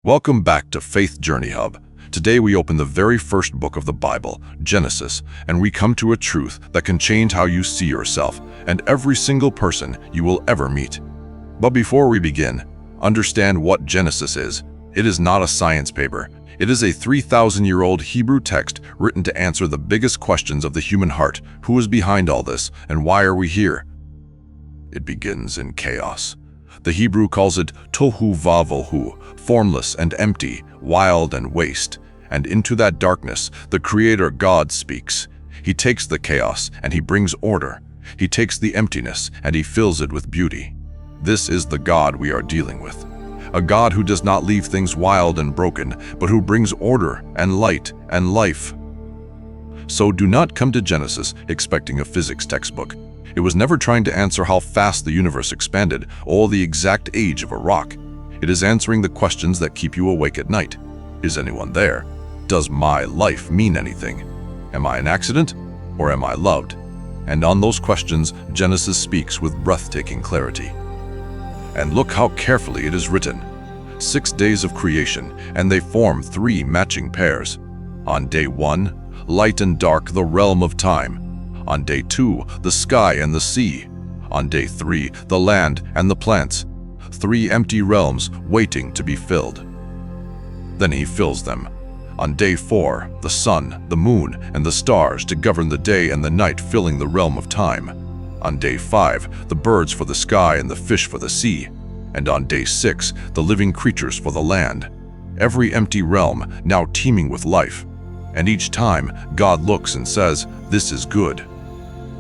Welcome back to Faith Journey Hub. Today we open the very first book of the Bible, Genesis, and we come to a truth that can change how you see yourself and every single person you will ever meet. But before we begin, understand what Genesis is. It is not a science paper. It is a 3,000-year-old Hebrew text written to answer the biggest questions of the human heart. Who is behind all this, and why are we here? It begins in chaos. The Hebrew calls it tohu vavohu, formless and empty, wild and waste. And into that darkness, the Creator God speaks. He takes the chaos and he brings order. He takes the emptiness and he fills it with beauty. This is the God we are dealing with. A God who does not leave things wild and broken, but who brings order and light and life. So do not come to Genesis expecting a physics textbook. It was never trying to answer how fast the universe expanded or the exact age of a rock. It is answering the questions that keep you awake at night. Is anyone there? Does my life mean anything? Am I an accident or am I loved? And on those questions, Genesis speaks with breathtaking clarity. And look how carefully it is written. 6 days of creation, and they form 3 matching pairs. On day 1, light and dark, the realm of time. On day 2, the sky and the sea. On day 3, the land and the plants. 3 empty realms waiting to be filled. Then he fills them. On day 4, the sun, the moon, and the stars to govern the day and the night, filling the realm of time. On day 5, the birds for the sky and the fish for the sea. And on day 6, the living creatures for the land. Every empty realm now teeming with life. And each time, God looks and says, "This is good."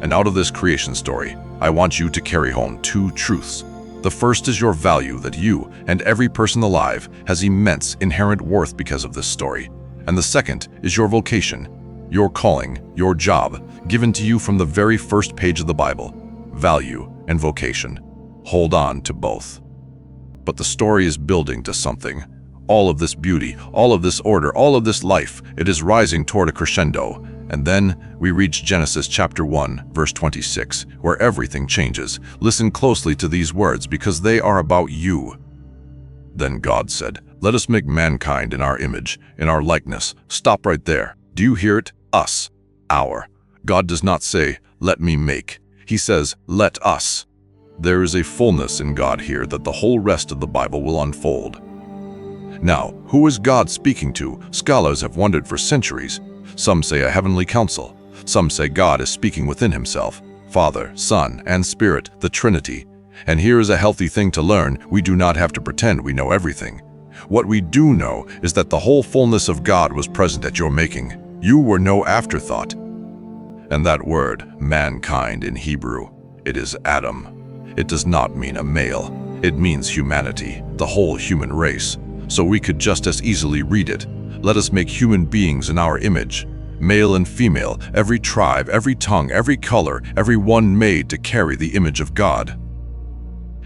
And out of this creation story, I want you to carry home 2 truths. The first is your value, that you and every person alive has immense inherent worth because of this story. And the second is your vocation, your calling, your job, given to you from the very first page of the Bible. Value and vocation. Hold on to both. But the story is building to something. All of this beauty, all of this order, all of this life, it is rising toward a crescendo. And then we reach Genesis chapter 1, verse 26, where everything changes. Listen closely to these words because they are about you. Then God said, "Let us make mankind in our image, in our likeness." Stop right there. Do you hear it? Us. Our. God does not say, "Let me make." He says, "Let us." There is a fullness in God here that the whole rest of the Bible will unfold. Now, who is God speaking to? Scholars have wondered for centuries. Some say a heavenly council. Some say God is speaking within himself. Father, Son, and Spirit, the Trinity. And here is a healthy thing to learn. We do not have to pretend we know everything. What we do know is that the whole fullness of God was present at your making. You were no afterthought. And that word, mankind in Hebrew, it is Adam. It does not mean a male. It means humanity, the whole human race. So we could just as easily read it. Let us make human beings in our image, male and female, every tribe, every tongue, every color, every one made to carry the image of God.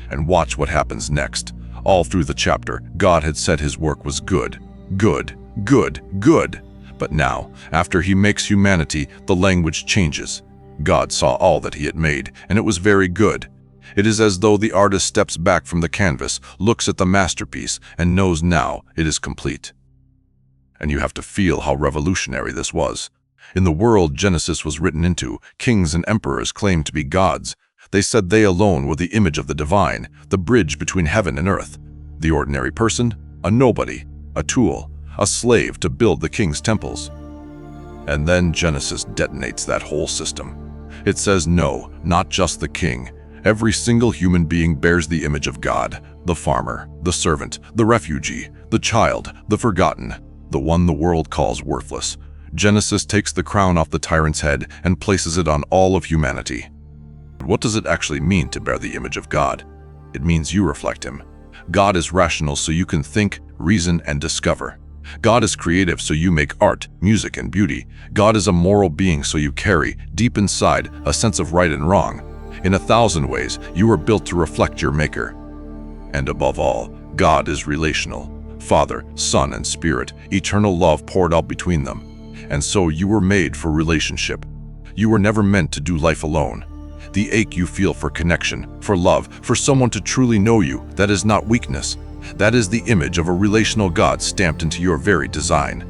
And watch what happens next. All through the chapter, God had said his work was good, good, good, good. But now, after he makes humanity, the language changes. God saw all that he had made, and it was very good. It is as though the artist steps back from the canvas, looks at the masterpiece, and knows now it is complete. And you have to feel how revolutionary this was. In the world Genesis was written into, kings and emperors claimed to be gods. They said they alone were the image of the divine, the bridge between heaven and earth. The ordinary person, a nobody, a tool, a slave to build the king's temples. And then Genesis detonates that whole system. It says no, not just the king. Every single human being bears the image of God, the farmer, the servant, the refugee, the child, the forgotten, the one the world calls worthless. Genesis takes the crown off the tyrant's head and places it on all of humanity. What does it actually mean to bear the image of God? It means you reflect him. God is rational so you can think, reason, and discover. God is creative so you make art, music, and beauty. God is a moral being so you carry, deep inside, a sense of right and wrong. In 1,000 ways, you are built to reflect your Maker. And above all, God is relational. Father, Son, and Spirit, eternal love poured out between them. And so you were made for relationship. You were never meant to do life alone. The ache you feel for connection, for love, for someone to truly know you, that is not weakness. That is the image of a relational God stamped into your very design.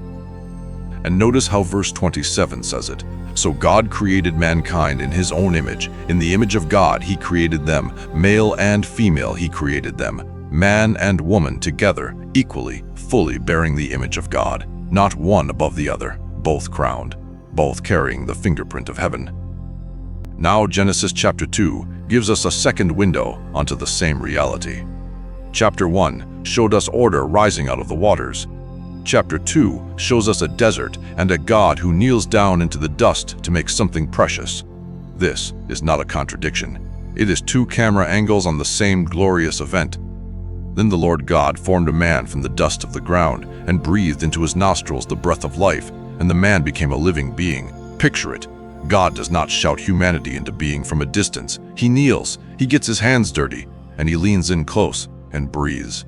And notice how verse 27 says it. So God created mankind in his own image. In the image of God he created them. Male and female he created them. Man and woman together, equally, fully bearing the image of God. Not one above the other, both crowned, both carrying the fingerprint of heaven. Now Genesis chapter 2 gives us a second window onto the same reality. Chapter 1 showed us order rising out of the waters. Chapter 2 shows us a desert and a God who kneels down into the dust to make something precious. This is not a contradiction. It is two camera angles on the same glorious event. Then the Lord God formed a man from the dust of the ground and breathed into his nostrils the breath of life, and the man became a living being. Picture it. God does not shout humanity into being from a distance. He kneels, he gets his hands dirty, and he leans in close and breathes.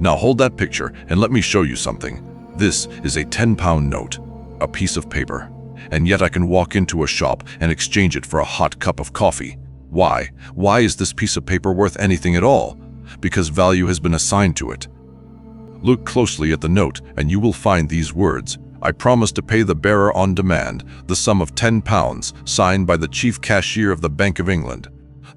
Now hold that picture and let me show you something. This is a 10-pound note, a piece of paper, and yet I can walk into a shop and exchange it for a hot cup of coffee. Why? Why is this piece of paper worth anything at all? Because value has been assigned to it. Look closely at the note and you will find these words. I promise to pay the bearer on demand the sum of 10 pounds, signed by the chief cashier of the Bank of England.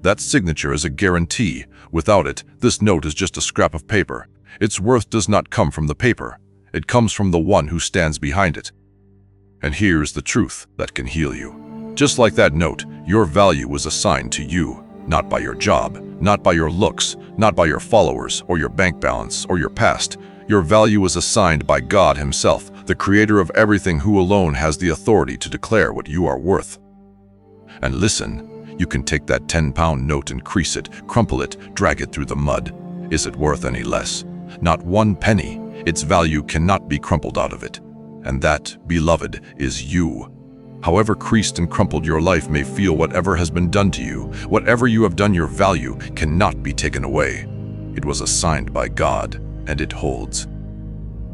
That signature is a guarantee. Without it, this note is just a scrap of paper. Its worth does not come from the paper. It comes from the one who stands behind it. And here's the truth that can heal you. Just like that note, your value was assigned to you, not by your job, not by your looks, not by your followers or your bank balance or your past. Your value was assigned by God himself, the creator of everything, who alone has the authority to declare what you are worth. And listen, you can take that 10-pound note and crease it, crumple it, drag it through the mud. Is it worth any less? Not one penny. Its value cannot be crumpled out of it. And that, beloved, is you. However creased and crumpled your life may feel, whatever has been done to you, whatever you have done, your value cannot be taken away. It was assigned by God, and it holds.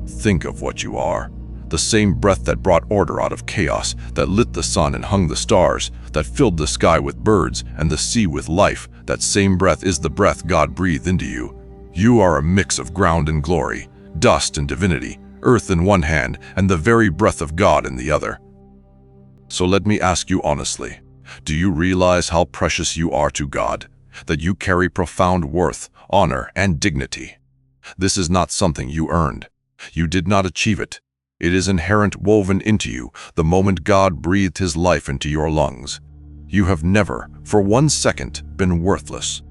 Think of what you are. The same breath that brought order out of chaos, that lit the sun and hung the stars, that filled the sky with birds and the sea with life, that same breath is the breath God breathed into you. You are a mix of ground and glory, dust and divinity, earth in one hand and the very breath of God in the other. So let me ask you honestly, do you realize how precious you are to God? That you carry profound worth, honor, and dignity? This is not something you earned. You did not achieve it. It is inherent, woven into you the moment God breathed his life into your lungs. You have never, for 1 second, been worthless.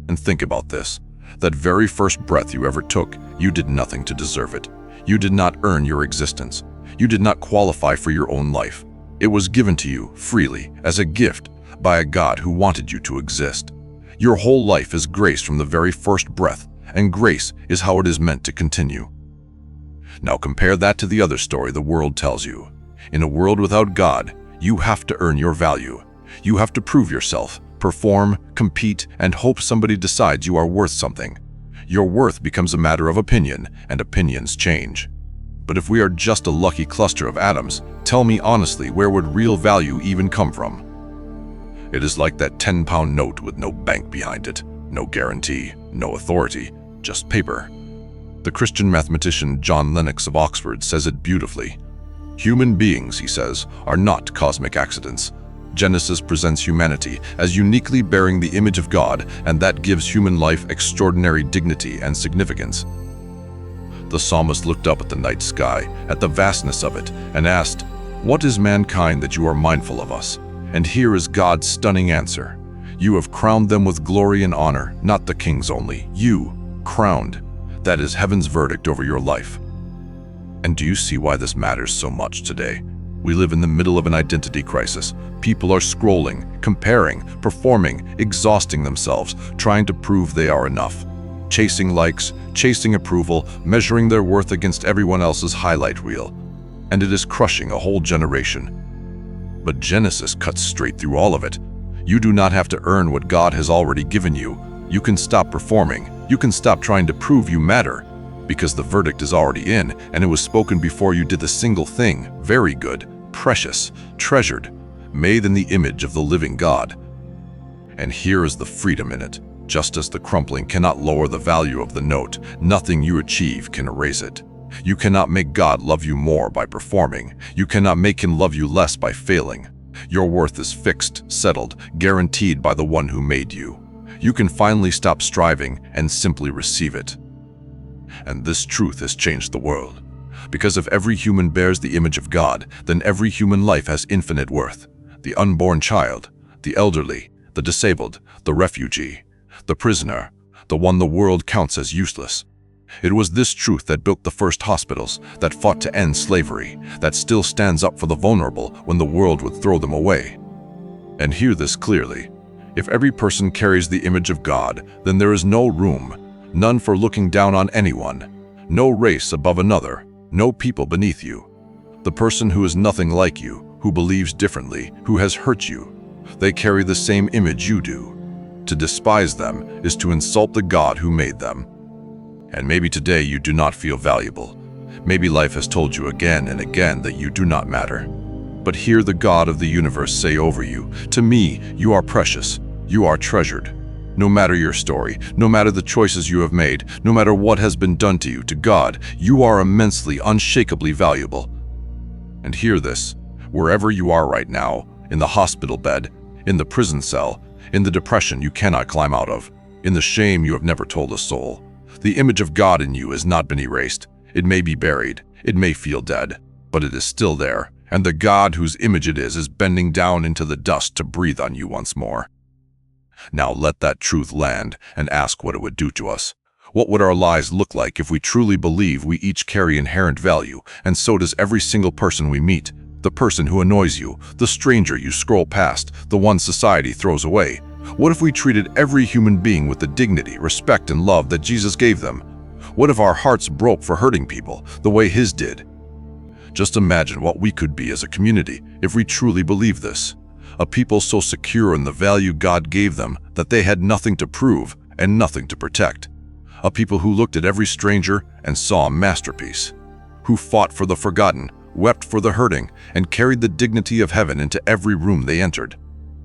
And think about this. That very first breath you ever took, you did nothing to deserve it. You did not earn your existence. You did not qualify for your own life. It was given to you freely, as a gift, by a God who wanted you to exist. Your whole life is grace from the very first breath, and grace is how it is meant to continue. Now compare that to the other story the world tells you. In a world without God, you have to earn your value. You have to prove yourself, perform, compete, and hope somebody decides you are worth something. Your worth becomes a matter of opinion, and opinions change. But if we are just a lucky cluster of atoms, tell me honestly, where would real value even come from? It is like that 10-pound note with no bank behind it, no guarantee, no authority, just paper. The Christian mathematician John Lennox of Oxford says it beautifully. Human beings, he says, are not cosmic accidents. Genesis presents humanity as uniquely bearing the image of God, and that gives human life extraordinary dignity and significance. The psalmist looked up at the night sky, at the vastness of it, and asked, "What is mankind that you are mindful of us?" And here is God's stunning answer. You have crowned them with glory and honor, not the kings only. You, crowned. That is heaven's verdict over your life. And do you see why this matters so much today? We live in the middle of an identity crisis. People are scrolling, comparing, performing, exhausting themselves, trying to prove they are enough. Chasing likes, chasing approval, measuring their worth against everyone else's highlight reel. And it is crushing a whole generation. But Genesis cuts straight through all of it. You do not have to earn what God has already given you. You can stop performing. You can stop trying to prove you matter. Because the verdict is already in, and it was spoken before you did a single thing. Very good, precious, treasured, made in the image of the living God. And here is the freedom in it. Just as the crumpling cannot lower the value of the note, nothing you achieve can erase it. You cannot make God love you more by performing. You cannot make him love you less by failing. Your worth is fixed, settled, guaranteed by the one who made you. You can finally stop striving and simply receive it. And this truth has changed the world. Because if every human bears the image of God, then every human life has infinite worth. The unborn child, the elderly, the disabled, the refugee, the prisoner, the one the world counts as useless. It was this truth that built the first hospitals, that fought to end slavery, that still stands up for the vulnerable when the world would throw them away. And hear this clearly. If every person carries the image of God, then there is no room, none for looking down on anyone, no race above another, no people beneath you. The person who is nothing like you, who believes differently, who has hurt you, they carry the same image you do. To despise them is to insult the God who made them. And maybe today you do not feel valuable. Maybe life has told you again and again that you do not matter. But hear the God of the universe say over you, "To me, you are precious, you are treasured." No matter your story, no matter the choices you have made, no matter what has been done to you, to God, you are immensely, unshakably valuable. And hear this, wherever you are right now, in the hospital bed, in the prison cell, in the depression you cannot climb out of, in the shame you have never told a soul, the image of God in you has not been erased. It may be buried, it may feel dead, but it is still there, and the God whose image it is bending down into the dust to breathe on you once more. Now let that truth land and ask what it would do to us. What would our lives look like if we truly believe we each carry inherent value, and so does every single person we meet? The person who annoys you, the stranger you scroll past, the one society throws away. What if we treated every human being with the dignity, respect, and love that Jesus gave them? What if our hearts broke for hurting people the way his did? Just imagine what we could be as a community if we truly believe this. A people so secure in the value God gave them that they had nothing to prove and nothing to protect. A people who looked at every stranger and saw a masterpiece. Who fought for the forgotten, wept for the hurting, and carried the dignity of heaven into every room they entered.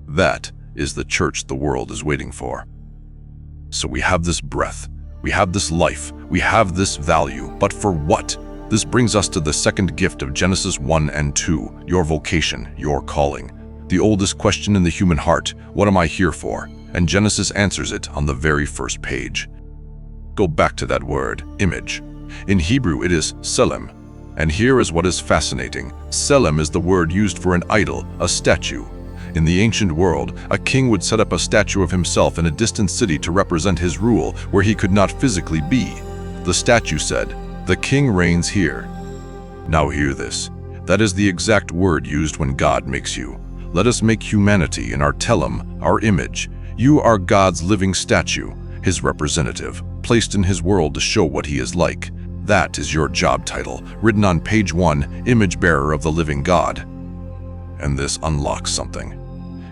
That is the church the world is waiting for. So we have this breath, we have this life, we have this value, but for what? This brings us to the second gift of Genesis 1 and 2, your vocation, your calling. The oldest question in the human heart, what am I here for? And Genesis answers it on the very first page. Go back to that word, image. In Hebrew it is tselem. And here is what is fascinating. Tselem is the word used for an idol, a statue. In the ancient world, a king would set up a statue of himself in a distant city to represent his rule where he could not physically be. The statue said, "The king reigns here." Now hear this. That is the exact word used when God makes you. Let us make humanity in our tselem, our image. You are God's living statue, his representative, placed in his world to show what he is like. That is your job title, written on page 1, image bearer of the living God. And this unlocks something.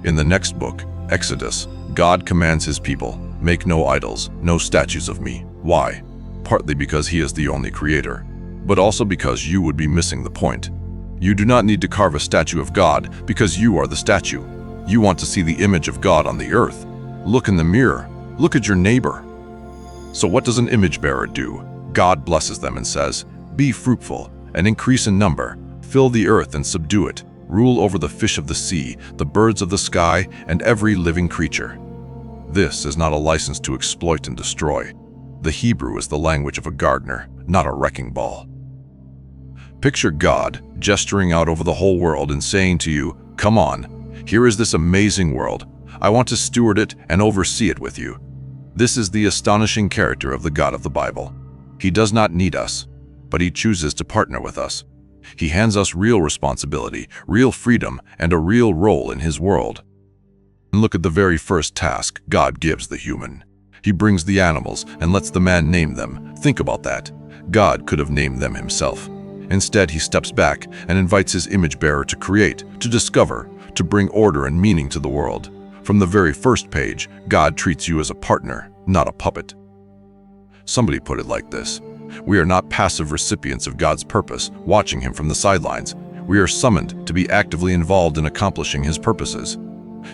In the next book, Exodus, God commands his people, make no idols, no statues of me. Why? Partly because he is the only creator, but also because you would be missing the point. You do not need to carve a statue of God because you are the statue. You want to see the image of God on the earth. Look in the mirror. Look at your neighbor. So what does an image bearer do? God blesses them and says, "Be fruitful and increase in number. Fill the earth and subdue it. Rule over the fish of the sea, the birds of the sky, and every living creature." This is not a license to exploit and destroy. The Hebrew is the language of a gardener, not a wrecking ball. Picture God gesturing out over the whole world and saying to you, "Come on, here is this amazing world. I want to steward it and oversee it with you." This is the astonishing character of the God of the Bible. He does not need us, but he chooses to partner with us. He hands us real responsibility, real freedom, and a real role in his world. And look at the very first task God gives the human. He brings the animals and lets the man name them. Think about that. God could have named them himself. Instead, he steps back and invites his image bearer to create, to discover, to bring order and meaning to the world. From the very first page, God treats you as a partner, not a puppet. Somebody put it like this: we are not passive recipients of God's purpose, watching him from the sidelines. We are summoned to be actively involved in accomplishing his purposes.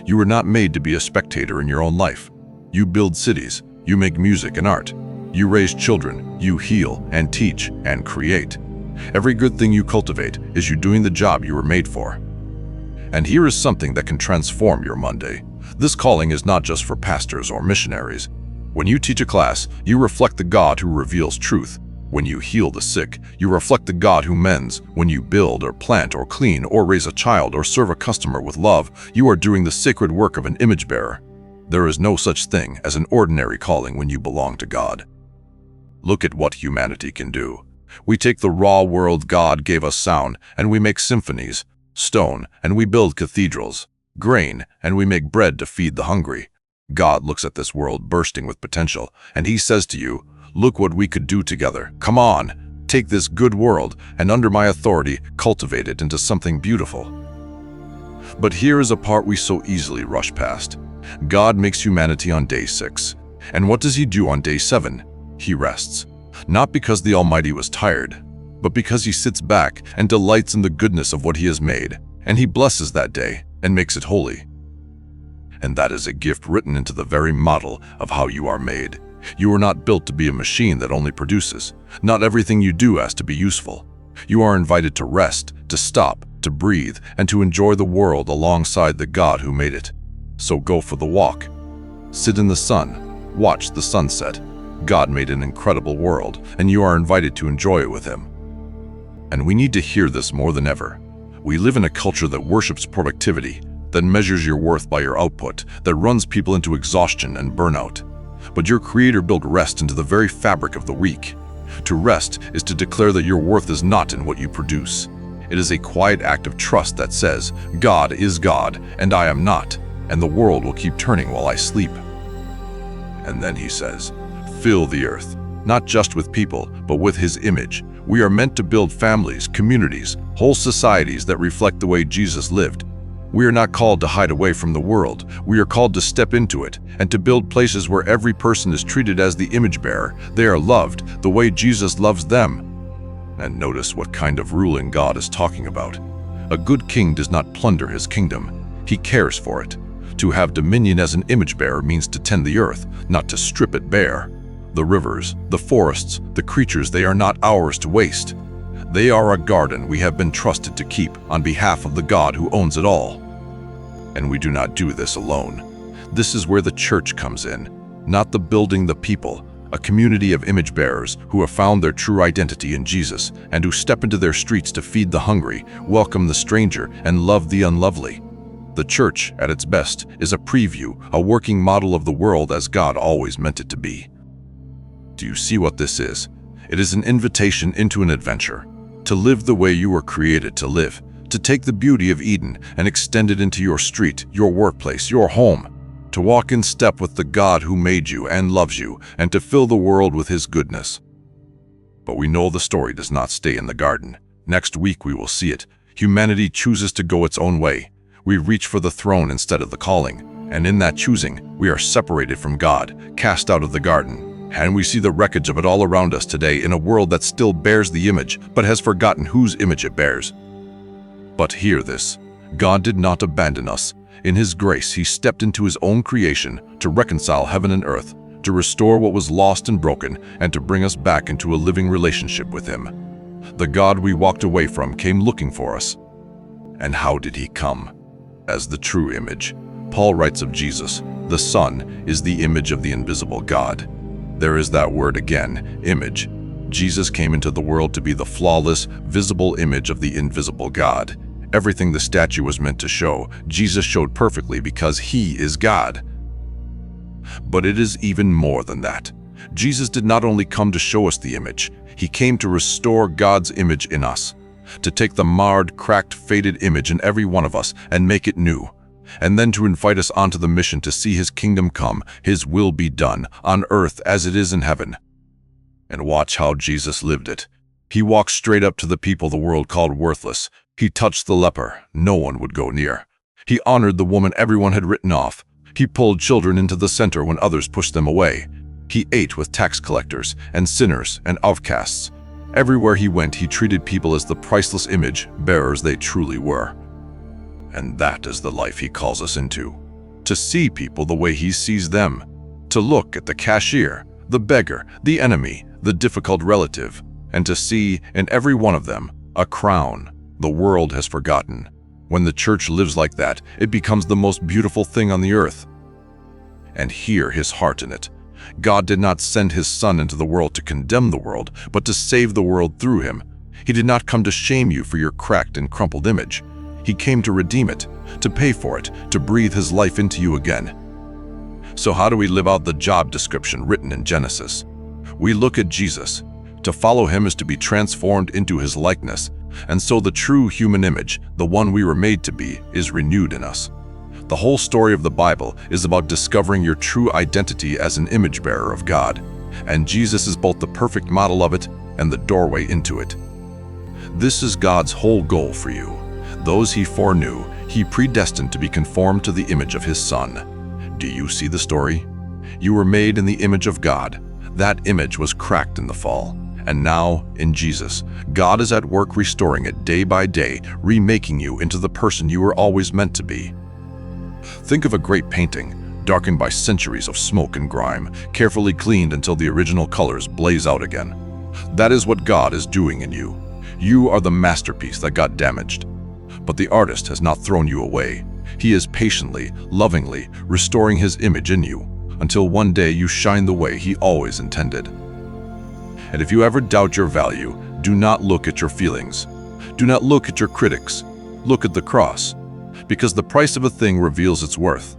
You were not made to be a spectator in your own life. You build cities, you make music and art. You raise children, you heal and teach and create. Every good thing you cultivate is you doing the job you were made for. And here is something that can transform your Monday. This calling is not just for pastors or missionaries. When you teach a class, you reflect the God who reveals truth. When you heal the sick, you reflect the God who mends. When you build or plant or clean or raise a child or serve a customer with love, you are doing the sacred work of an image bearer. There is no such thing as an ordinary calling when you belong to God. Look at what humanity can do. We take the raw world God gave us sound, and we make symphonies, stone, and we build cathedrals, grain, and we make bread to feed the hungry. God looks at this world bursting with potential, and he says to you, look what we could do together. Come on, take this good world, and under my authority, cultivate it into something beautiful. But here is a part we so easily rush past. God makes humanity on day 6. And what does he do on day 7? He rests. Not because the Almighty was tired, but because he sits back and delights in the goodness of what he has made, and he blesses that day and makes it holy. And that is a gift written into the very model of how you are made. You are not built to be a machine that only produces. Not everything you do has to be useful. You are invited to rest, to stop, to breathe, and to enjoy the world alongside the God who made it. So go for the walk. Sit in the sun. Watch the sunset. God made an incredible world, and you are invited to enjoy it with him. And we need to hear this more than ever. We live in a culture that worships productivity, that measures your worth by your output, that runs people into exhaustion and burnout. But your Creator built rest into the very fabric of the week. To rest is to declare that your worth is not in what you produce. It is a quiet act of trust that says, God is God, and I am not, and the world will keep turning while I sleep. And then he says, fill the earth, not just with people, but with his image. We are meant to build families, communities, whole societies that reflect the way Jesus lived. We are not called to hide away from the world. We are called to step into it and to build places where every person is treated as the image bearer. They are loved the way Jesus loves them. And notice what kind of ruling God is talking about. A good king does not plunder his kingdom. He cares for it. To have dominion as an image bearer means to tend the earth, not to strip it bare. The rivers, the forests, the creatures, they are not ours to waste. They are a garden we have been trusted to keep on behalf of the God who owns it all. And we do not do this alone. This is where the church comes in, not the building, the people, a community of image bearers who have found their true identity in Jesus and who step into their streets to feed the hungry, welcome the stranger, and love the unlovely. The church, at its best, is a preview, a working model of the world as God always meant it to be. Do you see what this is? It is an invitation into an adventure, to live the way you were created to live, to take the beauty of Eden and extend it into your street, your workplace, your home, to walk in step with the God who made you and loves you, and to fill the world with his goodness. But we know the story does not stay in the garden. Next week we will see it. Humanity chooses to go its own way. We reach for the throne instead of the calling, and in that choosing, we are separated from God, cast out of the garden. And we see the wreckage of it all around us today in a world that still bears the image, but has forgotten whose image it bears. But hear this, God did not abandon us. In his grace, he stepped into his own creation to reconcile heaven and earth, to restore what was lost and broken, and to bring us back into a living relationship with him. The God we walked away from came looking for us. And how did he come? As the true image. Paul writes of Jesus, the Son is the image of the invisible God. There is that word again, image. Jesus came into the world to be the flawless, visible image of the invisible God. Everything the statue was meant to show, Jesus showed perfectly because he is God. But it is even more than that. Jesus did not only come to show us the image, he came to restore God's image in us, to take the marred, cracked, faded image in every one of us and make it new, and then to invite us onto the mission to see his kingdom come, his will be done, on earth as it is in heaven. And watch how Jesus lived it. He walked straight up to the people the world called worthless. He touched the leper no one would go near. He honored the woman everyone had written off. He pulled children into the center when others pushed them away. He ate with tax collectors and sinners and outcasts. Everywhere he went, he treated people as the priceless image bearers they truly were. And that is the life he calls us into. To see people the way he sees them. to look at the cashier, the beggar, the enemy, the difficult relative, and to see in every one of them a crown the world has forgotten. When the church lives like that, it becomes the most beautiful thing on the earth. And hear his heart in it. God did not send his Son into the world to condemn the world, but to save the world through him. He did not come to shame you for your cracked and crumpled image. He came to redeem it, to pay for it, to breathe his life into you again. So how do we live out the job description written in Genesis? We look at Jesus. To follow him is to be transformed into his likeness, and so the true human image, the one we were made to be, is renewed in us. The whole story of the Bible is about discovering your true identity as an image bearer of God, and Jesus is both the perfect model of it and the doorway into it. This is God's whole goal for you. Those he foreknew, he predestined to be conformed to the image of his Son. Do you see the story? You were made in the image of God. That image was cracked in the fall. And now, in Jesus, God is at work restoring it day by day, remaking you into the person you were always meant to be. Think of a great painting, darkened by centuries of smoke and grime, carefully cleaned until the original colors blaze out again. That is what God is doing in you. You are the masterpiece that got damaged. But the artist has not thrown you away. He is patiently, lovingly restoring his image in you, until one day you shine the way he always intended. And if you ever doubt your value, do not look at your feelings. Do not look at your critics. Look at the cross, because the price of a thing reveals its worth.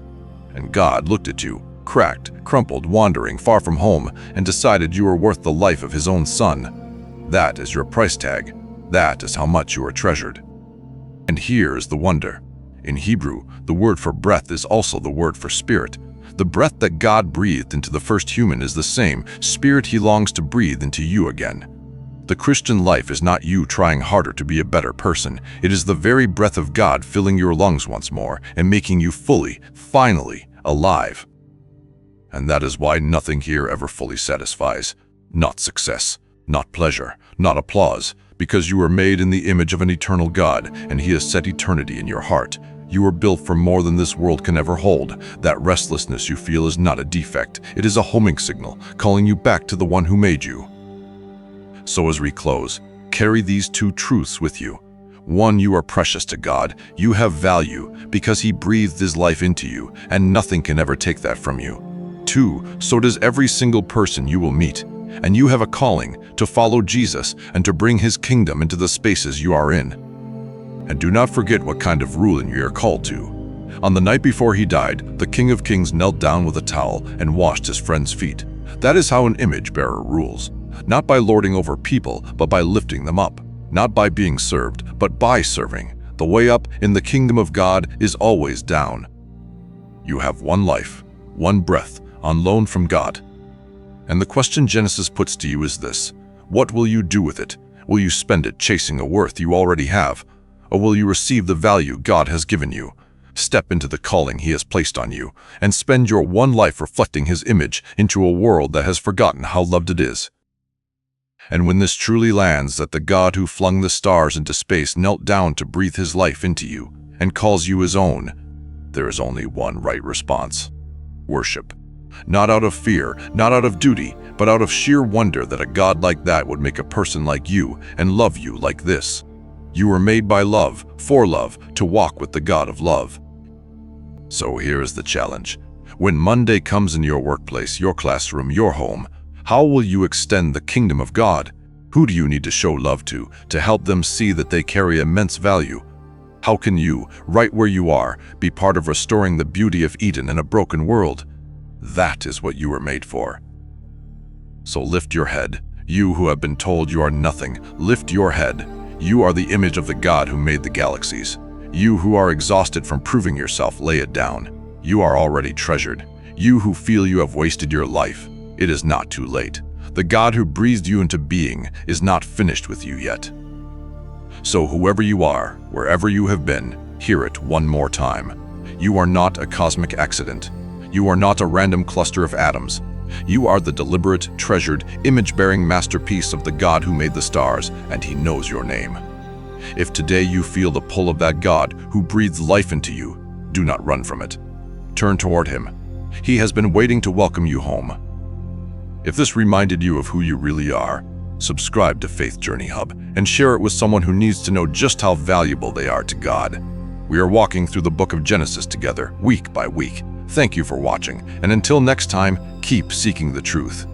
And God looked at you, cracked, crumpled, wandering far from home, and decided you were worth the life of his own Son. That is your price tag. That is how much you are treasured. And here is the wonder. In Hebrew, the word for breath is also the word for spirit. The breath that God breathed into the first human is the same spirit he longs to breathe into you again. The Christian life is not you trying harder to be a better person. It is the very breath of God filling your lungs once more and making you fully, finally, alive. And that is why nothing here ever fully satisfies. Not success, not pleasure, not applause, because you were made in the image of an eternal God, and he has set eternity in your heart. You were built for more than this world can ever hold. That restlessness you feel is not a defect. It is a homing signal, calling you back to the one who made you. So as we close, carry these two truths with you. One, you are precious to God. You have value because he breathed his life into you, and nothing can ever take that from you. Two, so does every single person you will meet. And you have a calling to follow Jesus and to bring his kingdom into the spaces you are in. And do not forget what kind of ruling you are called to. On the night before he died, the King of Kings knelt down with a towel and washed his friend's feet. That is how an image bearer rules. Not by lording over people, but by lifting them up. Not by being served, but by serving. The way up in the kingdom of God is always down. You have one life, one breath, on loan from God. And the question Genesis puts to you is this: what will you do with it? Will you spend it chasing a worth you already have? Or will you receive the value God has given you? Step into the calling he has placed on you, and spend your one life reflecting his image into a world that has forgotten how loved it is. And when this truly lands, that the God who flung the stars into space knelt down to breathe his life into you and calls you his own, there is only one right response: worship. Not out of fear, not out of duty, but out of sheer wonder that a God like that would make a person like you and love you like this. You were made by love, for love, to walk with the God of love. So here is the challenge. When Monday comes in your workplace, your classroom, your home, how will you extend the kingdom of God? Who do you need to show love to help them see that they carry immense value? How can you, right where you are, be part of restoring the beauty of Eden in a broken world? That is what you were made for. So lift your head. You who have been told you are nothing, lift your head. You are the image of the God who made the galaxies. You who are exhausted from proving yourself, lay it down. You are already treasured. You who feel you have wasted your life, it is not too late. The God who breathed you into being is not finished with you yet. So whoever you are, wherever you have been, hear it one more time. You are not a cosmic accident. You are not a random cluster of atoms. You are the deliberate, treasured, image-bearing masterpiece of the God who made the stars, and he knows your name. If today you feel the pull of that God who breathes life into you, do not run from it. Turn toward him. He has been waiting to welcome you home. If this reminded you of who you really are, subscribe to Faith Journey Hub and share it with someone who needs to know just how valuable they are to God. We are walking through the book of Genesis together, week by week. Thank you for watching, and until next time, keep seeking the truth.